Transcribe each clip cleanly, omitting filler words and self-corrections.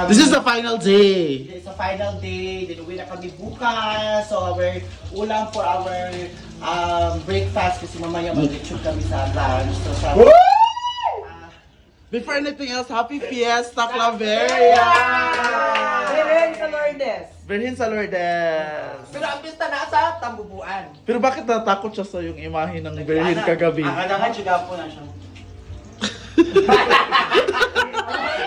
This is the final day. It's a final day. Then uwi na kami bukas. So our ulam for our breakfast kasi mamaya mag-lechon kami sa lunch. So sa Before anything else, happy Fiesta, Claveria! Virgen sa Lourdes. Virgen sa Lourdes. Pero ang pista na sa Tambubuan. Pero bakit natakot siya sa yung imahe ng Virgen kagabi? Ang kailangan siya po na siya.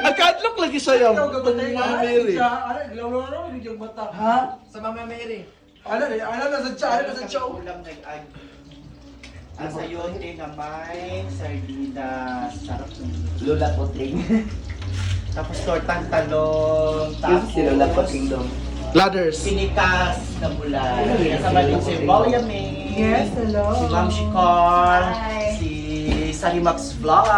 Nagka-unlock lagi siya yung Mama Mary. Ha? Sa Mama Mary. Ano na sa tiyan? Ano na sa tiyan? Ulam nag-ag. Ang sayote na may sardinas. Sarap ng Lola Puting. tapos tortang talong. Tapos Si Lola Puting daw. Ladders. pinikas na bulay. Kasama din si Boya May. Yes, hello. Si Ma'am Shikar. Si Sarimax Vlog.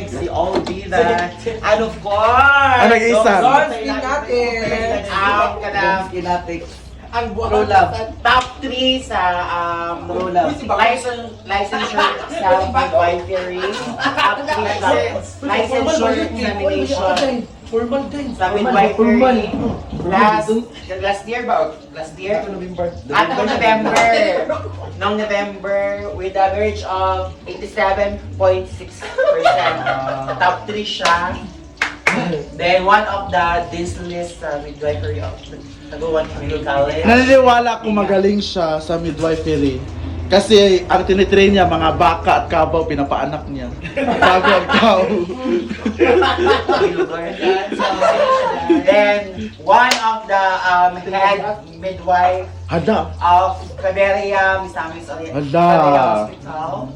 Si Oldida. And of course, Ang nag-iisa. Lord Skinatics. Ang kanang Skinatics. ang True love. top 3 sa True love. licensure sa midwifery. Top 3 sa licensure examination Formal din. sa midwifery. Last year ba? Last year? November. At noong November, with average of 87.6%. Top 3 siya. Then one of the dean's list midwifery of Taguan Community College. Naniniwala akong magaling siya sa midwifery. Kasi ang tinitrain niya, mga baka at kabaw, pinapaanak niya. Bago ang tao. Then one of the head midwife Hada. of Claveria Misamis Hala. Claveria Hospital.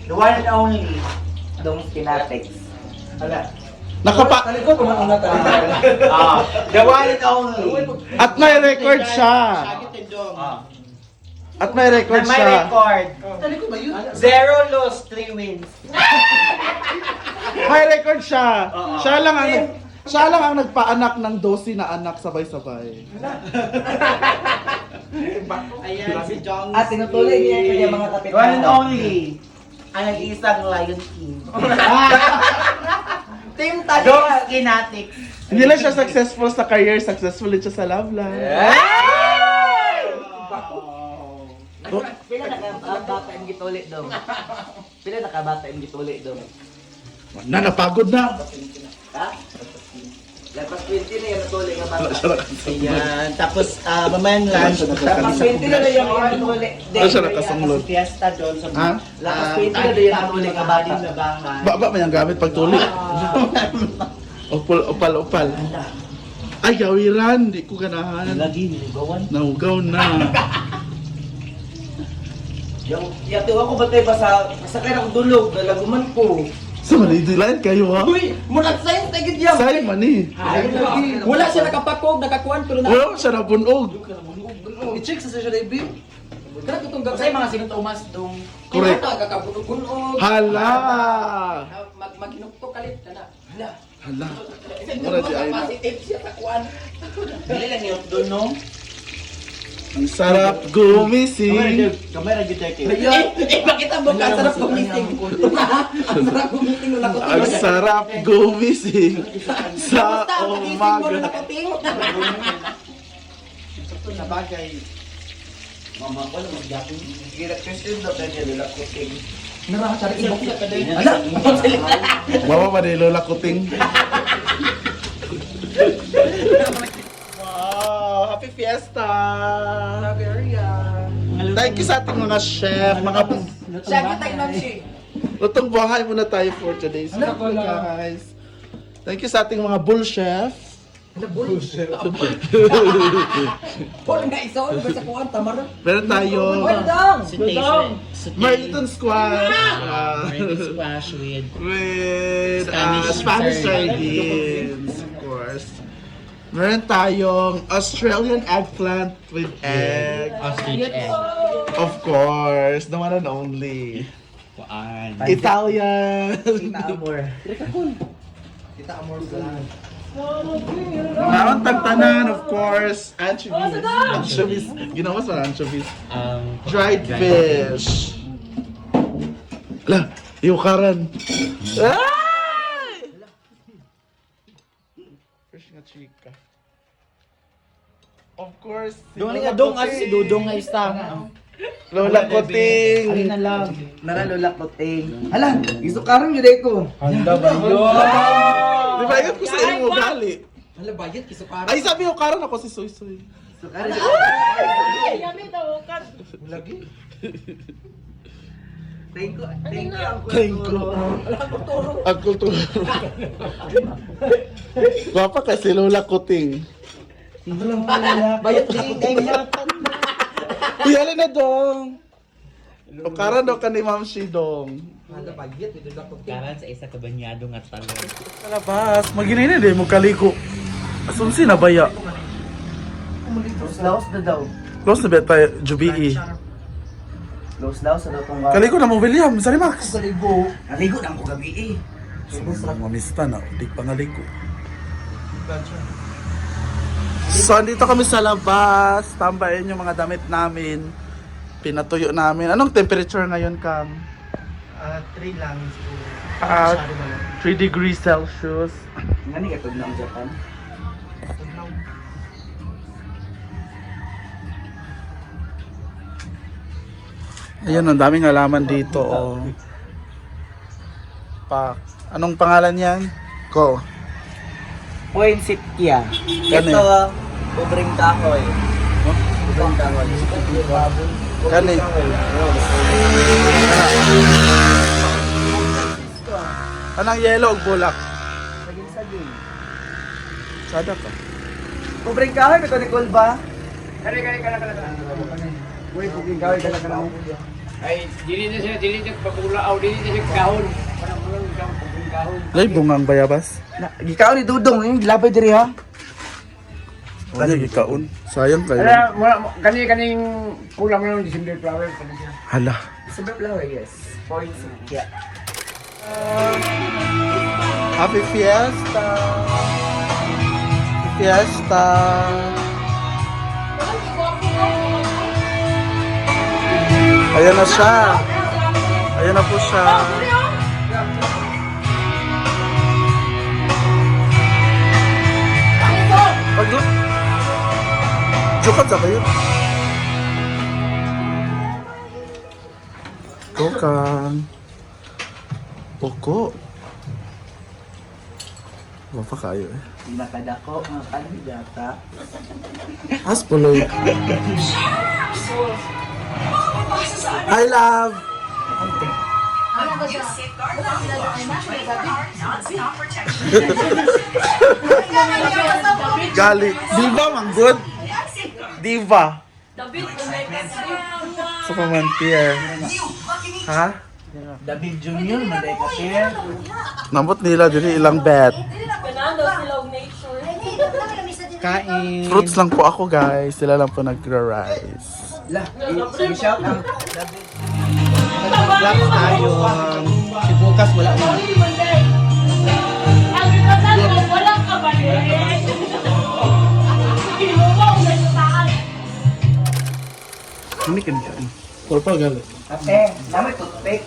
The one and only. Dong Skinatics. Hala. Nakapa... Talikod ko man ang natalikod. The one and only. At may record siya. At may record Na may siya. record. Talikod ba yun? 0 loss, 3 wins. May record siya. Siya lang ang nagpaanak ng 12 na anak sabay-sabay. Ayan, si Jong. At tinutuloy niya yung kanyang mga kapit. The one and only. Ang nag-iisang Lion King. Team Jong Talia. Skinatics. Hindi lang siya successful sa career, successful din siya sa love life. Pila nakabata yung gitulit daw? Pila nakabata yung gitulit daw? Napagod na. Ha? Lapas 20 na yung natuloy nga bata. Ayan. Tapos, mamayang lunch. Lapas 20 na yung natuloy. Ano siya nakasunglod? Sa fiesta doon sa Ha? Lapas 20 na yung natuloy nga bata. na bahay. Ba may ang gamit pag tuli. Opal. Ay, gawiran. Di ko ganahan. Lagi, niligawan. Naugaw na. Yung yatuwa ko batay pa sa sakay akong dulog, nalaguman ko. Sa malidilan kayo ha? Uy, murag sa'yo tagid yan. Say mani. Wala siya nakapakog, nakakuan, pero Wala siya nabunog. i-check sa social live. Kana itong gabay mga sintomas dong. Correct. Kakabunog-bunog. Hala. Mag-inukto kalit na. Hala. Hala. Wala di ay na. Positive siya kakuan. Dili lang yung doon, no? Ang sarap gumising. Kamera dito kayo. Bakit ang buka? Sarap gumising. Ang sarap gumising. Wala ko Ang sarap gumising sa umaga. Sa bagay. Mama ko lang mag-yapin. Gira Christian daw tayo nila cooking. Nakakasari ibok na ka din. Mama pa ni Lola Kuting. Wow! Happy Fiesta! Thank you sa ating mga chef, mga Siya kita yung siya. lutong buhay muna tayo for today's video, guys. Thank you sa ating mga bull chef. Paul nga isa, ano ba sa kuwan? Tamar? Meron tayo Wendang! Marliton squash. Squash with With Spanish Spanish sardines. sardines, of course. Meron tayong Australian eggplant with egg. ostrich egg. Of course, the one and only. Kuan. Italian. Tita Amor. Kita amor vlog. Meron tagtanan, of course. Anchovies. Anchovies. Ginawa sa anchovies. Dried fish. Ala, yukaran. Ay! Fresh nga chika. Of course, si Dong Lola nga dong Kuting. si Dudong nga isa. Lola Kuting. Alin na lang. Naralola ko ting. Hala, gusto karang yun ko. Handa ba Di ba, ingat ko sa inyo gali. Hala, bayad kiso karang. Ay, sabi ko, karon ako si Soy Soy. Gusto karang. Yummy daw kan. Lagi. Thank you. Thank you. Thank you. Ang kultura. Gwapa kay si Lola Kuting. Bayad din kay Matan. Iyali na dong. O karon daw ka ni Ma'am Shidong. Hala, bayad. Ito lang ko. Karan sa isa kabanyado nga talo. Sa labas, maginay na din mo kaliko. Asumsi na baya. Laos na daw. Close na ba tayo, Jubii? Laos na daw tong Kaliko na mo, William. Sorry, Max. Kaligo. Naligo lang ko gabi eh. Sobrang mamista na. Di pangaliko. So, andito kami sa labas. Tambayin yung mga damit namin. Pinatuyo namin. Anong temperature ngayon, Kang? 3 lang. 3 degrees Celsius. Ngani ka tug ng Japan? Ayun, ang daming halaman dito. Oh. Anong pangalan yan? Go. Poinsettia. Yan eh. Ito, ubring kahoy. Ubring kahoy. Kani. Anang yellow o bulak? Saging-saging. Sada ka. Ubring kahoy ko ni Kulba. Kani. Uy, ubring kahoy ka. Ay, dili na siya pagulaaw, dili na siya kahon. Parang kahon. Lay, bungang bayabas. Gikaon ni Dudong, yung labay diri ha. Ano ikaon? Sayang kayo. Kaning pulang na ng December flower. Kani siya. Hala. Sabi flower, yes. Poinsettia. Happy Fiesta! Happy Fiesta! Ayan na siya. Ayan na po siya. Pag Jokat sa kayo. Tukang. Poko. Wapa kayo eh. Nakadako mga kandidata. Aspuloy. Hi, love! Gali. Diva, man good? Diva. David, Sa pamantier. Ha? David Junior, Manday Kater. Nambot nila diri ilang bet. Fernando, sila og nature. Kain. Fruits lang po ako, guys. Sila lang po nagra-rice. Lah, shout out. Vlog tayo. Si bukas wala na. Walang kabalik. Kinuha ko sa saan. Hindi ka niya. Purpa gali. Ate, dami toothpick.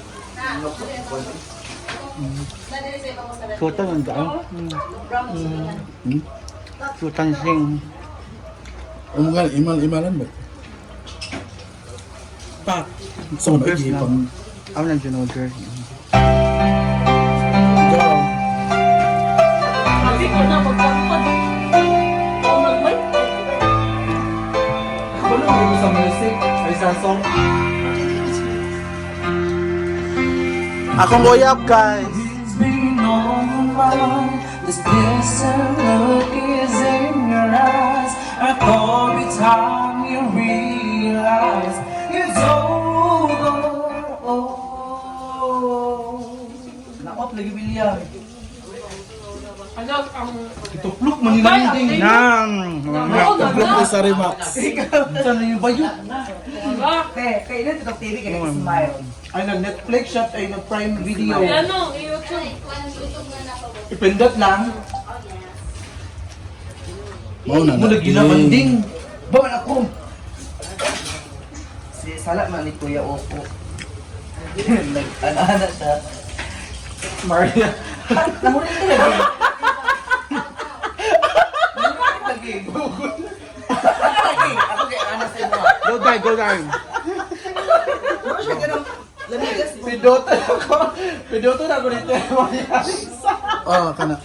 Suta man daan. Sutan sing. Umugal, imalan ba? Pa. So, nag-ipang. Ako nang order. Go. Sabi ko na magpapad. Oh, mag-mic. Ano mo sa music? Ay sa song? Akong uyap, guys. This distant look is in your eyes. And every time you realize it's over. Nakot lagi William. Ano ang... Ituplok man nila din. Nang. Nagkablok ni Sarimax. Saan na yung bayo? Wala. Kaya na ito TV kaya smile. Ay nag-Netflix shot ay nag-Prime Video. Ano, i-YouTube. Ipindot lang. Mau na. Mo lagi na banding. Bawan ako. Si Sala man ni Kuya Opo. Nag-ana siya. Maria. Namunin ka lagi. lagi. Lagi. Ako kay anak sa mo. Go time. Ano siya ganang lamigas? Pidoto ako. Pidoto na ako dito. Oh, kana.